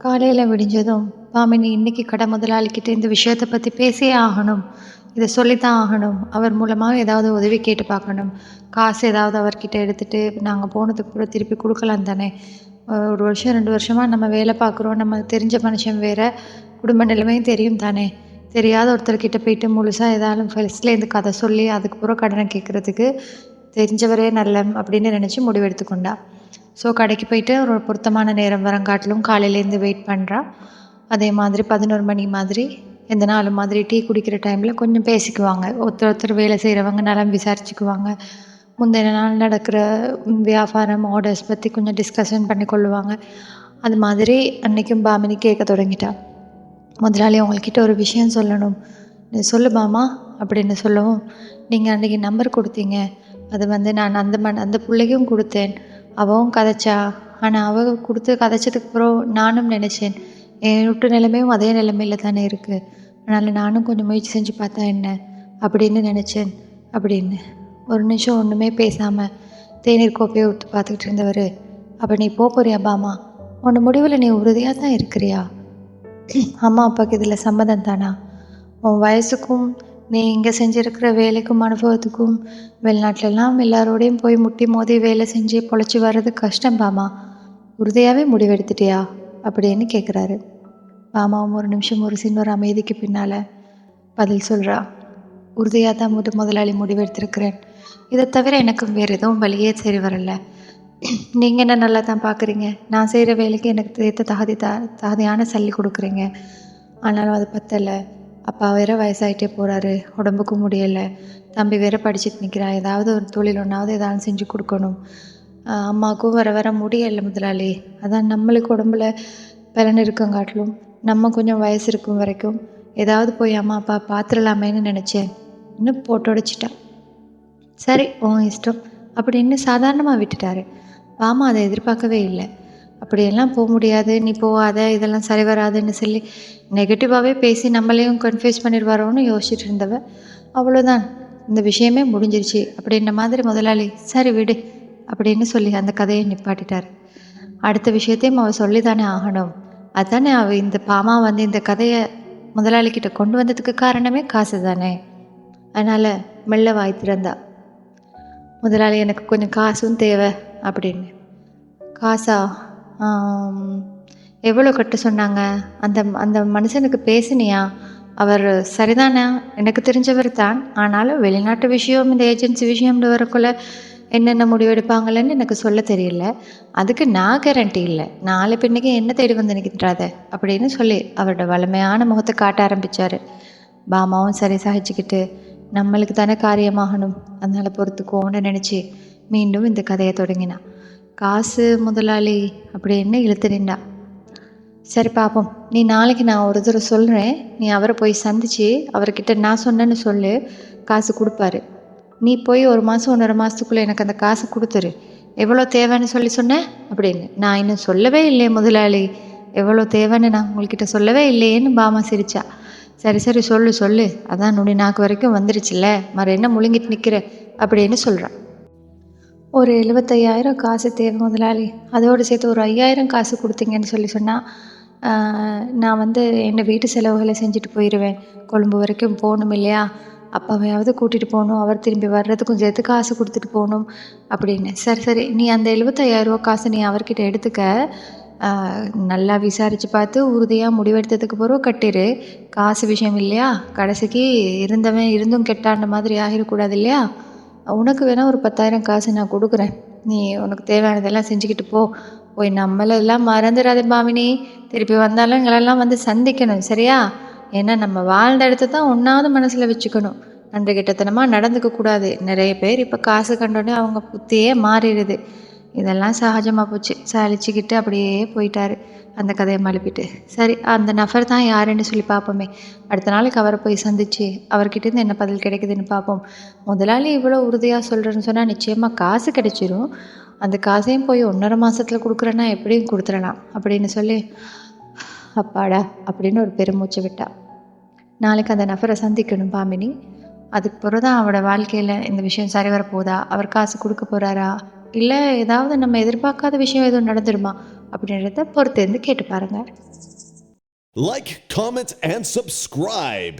காலையில் விடிஞ்சதும் பாமினி இன்னைக்கு கடை முதலாளிக்கிட்ட இந்த விஷயத்தை பற்றி பேசியே ஆகணும், இதை சொல்லித்தான் ஆகணும், அவர் மூலமாக ஏதாவது உதவி கேட்டு பார்க்கணும், காசு ஏதாவது அவர்கிட்ட எடுத்துகிட்டு நாங்கள் போனதுக்கு கூட திருப்பி கொடுக்கலாம் தானே. ஒரு வருஷம் 2 வருஷமாக நம்ம வேலை பார்க்குறோம், நம்ம தெரிஞ்ச மனுஷன் வேறு, குடும்ப நிலைமையும் தெரியும் தானே. தெரியாத ஒருத்தர்கிட்ட போயிட்டு முழுசாக ஏதாவது ஃபர்ஸ்ட்லேருந்து கதை சொல்லி அதுக்கப்புறம் கடனை கேட்குறதுக்கு தெரிஞ்சவரே நல்ல அப்படின்னு நினச்சி முடிவெடுத்துக்கொண்டா. ஸோ கடைக்கு போயிட்டு ஒரு பொருத்தமான நேரம் வரங்காட்டிலும் காலையிலேருந்து வெயிட் பண்ணுறா. அதே மாதிரி 11 மணி மாதிரி எந்த நாள் மாதிரி டீ குடிக்கிற டைமில் கொஞ்சம் பேசிக்குவாங்க. ஒருத்தர் வேலை செய்கிறவங்க நலம் விசாரிச்சுக்குவாங்க. முந்தின நாள் நடக்கிற வியாபாரம் ஆர்டர்ஸ் பற்றி கொஞ்சம் டிஸ்கஷன் பண்ணி கொள்ளுவாங்க. அது மாதிரி அன்றைக்கும் பாமினி கேட்க தொடங்கிட்டா. முதலாளி உங்கள்கிட்ட ஒரு விஷயம் சொல்லணும். சொல்லு பாமா அப்படின்னு சொல்லவும், நீங்கள் அன்றைக்கி நம்பர் கொடுத்தீங்க, அது நான் அந்த பிள்ளைக்கும் கொடுத்தேன், அவவும் கதைச்சா. ஆனால் அவ கொடுத்து கதைச்சதுக்கப்புறம் நானும் நினச்சேன் என் விட்டு நிலைமையும் அதே நிலைமையில் தானே இருக்குது, அதனால் நானும் கொஞ்சம் முயற்சி செஞ்சு பார்த்தா என்ன அப்படின்னு நினச்சேன் அப்படின்னு. ஒரு நிமிஷம் ஒன்றுமே பேசாமல் தேநீர் கோப்பையை ஊற்றி பார்த்துக்கிட்டு இருந்தவர், அப்போ நீ போறியா பாமா, உன் முடிவில் நீ உறுதியாக தான் இருக்கிறியா? அம்மா அப்பாவுக்கு இதில் சம்மதம் தானா? உன் வயசுக்கும் நீ இங்கே செஞ்சுருக்கிற வேலைக்கும் அனுபவத்துக்கும் வெளிநாட்டிலலாம் எல்லாரோடையும் போய் முட்டி மோதி வேலை செஞ்சு பொழைச்சி வர்றது கஷ்டம் பாமா, உறுதியாகவே முடிவெடுத்துட்டியா அப்படின்னு கேட்குறாரு. பாமாவும் ஒரு நிமிஷம் ஒரு சின்ன ஒரு அமைதிக்கு பின்னால் பதில் சொல்கிறா. உறுதியாக தான் முதலாளி முடிவெடுத்திருக்கிறேன், இதை தவிர எனக்கு வேறு எதுவும் வழியே சரி வரல. நீங்கள் என்ன நல்லா தான் பார்க்குறீங்க, நான் செய்கிற வேலைக்கு எனக்கு ஏற்ற தகுதியான சல்லி கொடுக்குறீங்க, ஆனாலும் அது பத்தலை. அப்பா வேறு வயசாகிட்டே போகிறாரு, உடம்புக்கும் முடியலை, தம்பி வேறு படிச்சுட்டு நிற்கிறா, ஏதாவது ஒரு தொழில் ஒன்றாவது ஏதாவது செஞ்சு கொடுக்கணும். அம்மாவுக்கும் வர முடியலை முதலாளி, அதான் நம்மளுக்கு உடம்புல பலன் இருக்கங்காட்டிலும் நம்ம கொஞ்சம் வயசு இருக்கும் வரைக்கும் ஏதாவது போய் அம்மா அப்பா பார்த்துடலாமேன்னு நினச்சேன். இன்னும் போட்டோடிச்சிட்டா. சரி உன் இஷ்டம் அப்படின்னு சாதாரணமாக விட்டுட்டாரு. பாமா அதை எதிர்பார்க்கவே இல்லை. அப்படியெல்லாம் போக முடியாது, நீ போகாத, இதெல்லாம் சரி வராதுன்னு சொல்லி நெகட்டிவாகவே பேசி நம்மளையும் கன்ஃபியூஸ் பண்ணிடுவாரோன்னு யோசிச்சுட்டு இருந்தவ, அவ்வளோதான் இந்த விஷயமே முடிஞ்சிருச்சு அப்படின்ற மாதிரி முதலாளி சரி விடு அப்படின்னு சொல்லி அந்த கதையை நிப்பாட்டிட்டார். அடுத்த விஷயத்தையும் அவள் சொல்லி தானே ஆகணும். அதுதானே அவள் இந்த பாமா இந்த கதையை முதலாளிக்கிட்ட கொண்டு வந்ததுக்கு காரணமே காசு தானே. அதனால் மெல்ல வாய் திறந்தா. முதலாளி எனக்கு கொஞ்சம் காசும் தேவை அப்படின்னு. காசா? எவ்வளோ கட்ட சொன்னாங்க? அந்த அந்த மனுஷனுக்கு பேசினியா? அவர் சரிதானே, எனக்கு தெரிஞ்சவர் தான், ஆனாலும் வெளிநாட்டு விஷயம் இந்த ஏஜென்சி விஷயம்னு வரக்குள்ள என்னென்ன முடிவெடுப்பாங்களேன்னு எனக்கு சொல்ல தெரியல, அதுக்கு நான் கேரண்டி இல்லை, நாளை பின்னைக்கு என்ன தேடி வந்து நிற்கின்றாத அப்படின்னு சொல்லி அவரோட வலிமையான முகத்தை காட்ட ஆரம்பித்தார். பாமாவும் சரி சகிச்சுக்கிட்டு நம்மளுக்கு தானே காரியமாகணும், அதனால் பொறுத்துக்கோன்னு நினச்சி மீண்டும் இந்த கதையை தொடங்கினான். காசு முதலாளி அப்படின்னு இழுத்து நின்றா. சரி பார்ப்போம், நீ நாளைக்கு நான் ஒரு தடவை சொல்கிறேன், நீ அவரை போய் சந்தித்து அவர்கிட்ட நான் சொன்னேன்னு சொல்லு, காசு கொடுப்பாரு. நீ போய் 1 மாதம் 1.5 மாதத்துக்குள்ளே எனக்கு அந்த காசை கொடுத்துரு. எவ்வளோ தேவைன்னு சொன்னேன் அப்படின்னு. நான் இன்னும் சொல்லவே இல்லையே முதலாளி, எவ்வளோ தேவைன்னு நான் உங்கள்கிட்ட சொல்லவே இல்லையேன்னு பாமா சிரிச்சா. சரி சொல்லு, அதான் நுனி நாக்கு வரைக்கும் வந்துருச்சுல்ல, மறு என்ன முழுங்கிட்டு நிற்கிற அப்படின்னு சொல்கிறான். ஒரு 75,000 காசு தேவை முதலாளி, அதோடு சேர்த்து ஒரு 5,000 காசு கொடுத்தீங்கன்னு சொன்னால் நான் என்னை வீட்டு செலவுகளை செஞ்சுட்டு போயிடுவேன். கொழும்பு வரைக்கும் போகணும் இல்லையா, அப்பாவையாவது கூட்டிகிட்டு போகணும், அவர் திரும்பி வர்றதுக்கும் சேர்த்து காசு கொடுத்துட்டு போகணும் அப்படின்னு. சரி நீ அந்த 75,000 காசு நீ அவர்கிட்ட எடுத்துக்க, நல்லா விசாரித்து பார்த்து உறுதியாக முடிவெடுத்ததுக்கு பிறகு கட்டிடு. காசு விஷயம் இல்லையா, கடைசிக்கு இருந்தும் கெட்டாண்ட மாதிரி ஆகிடக்கூடாது இல்லையா. உனக்கு வேணால் ஒரு 10,000 காசு நான் கொடுக்குறேன், நீ உனக்கு தேவையானதெல்லாம் செஞ்சுக்கிட்டு போய் நம்மளெல்லாம் மறந்துடாதே பாமினி, திருப்பி வந்தாலும் எங்களெல்லாம் சந்திக்கணும் சரியா. ஏன்னா நம்ம வாழ்ந்த இடத்த தான் ஒன்றாவது மனசில் வச்சுக்கணும், நன்றி கிட்டத்தனமாக நடந்துக்கக்கூடாது. நிறைய பேர் இப்போ காசு கண்டோடனே அவங்க புத்தியே மாறிடுது. இதெல்லாம் சகஜமாக போச்சு. சலிச்சுக்கிட்டு அப்படியே போயிட்டாரு அந்த கதையை மழுப்பிட்டு. சரி அந்த நபர் தான் யாருன்னு சொல்லி பார்ப்போமே, அடுத்த நாளைக்கு அவரை போய் சந்திச்சு அவர்கிட்டேருந்து என்ன பதில் கிடைக்குதுன்னு பார்ப்போம். முதலாளி இவ்வளோ உறுதியாக சொல்கிறேன்னு சொன்னால் நிச்சயமாக காசு கிடைச்சிரும். அந்த காசையும் போய் 1.5 மாதத்தில் கொடுக்குறேன்னா எப்படியும் கொடுத்துடலாம் அப்படின்னு சொல்லி அப்பாடா அப்படின்னு ஒரு பெருமூச்சு விட்டா. நாளைக்கு அந்த நபரை சந்திக்கணும் பாமினி. அதுக்கு பிறகு தான் அவளோட வாழ்க்கையில் இந்த விஷயம் சரி வரப்போதா, அவர் காசு கொடுக்க போகிறாரா இல்லை ஏதாவது நம்ம எதிர்பார்க்காத விஷயம் எதுவும் நடந்துருமா அப்படின்றத பொறுத்திருந்து கேட்டு பாருங்கள். Like, comment, and subscribe.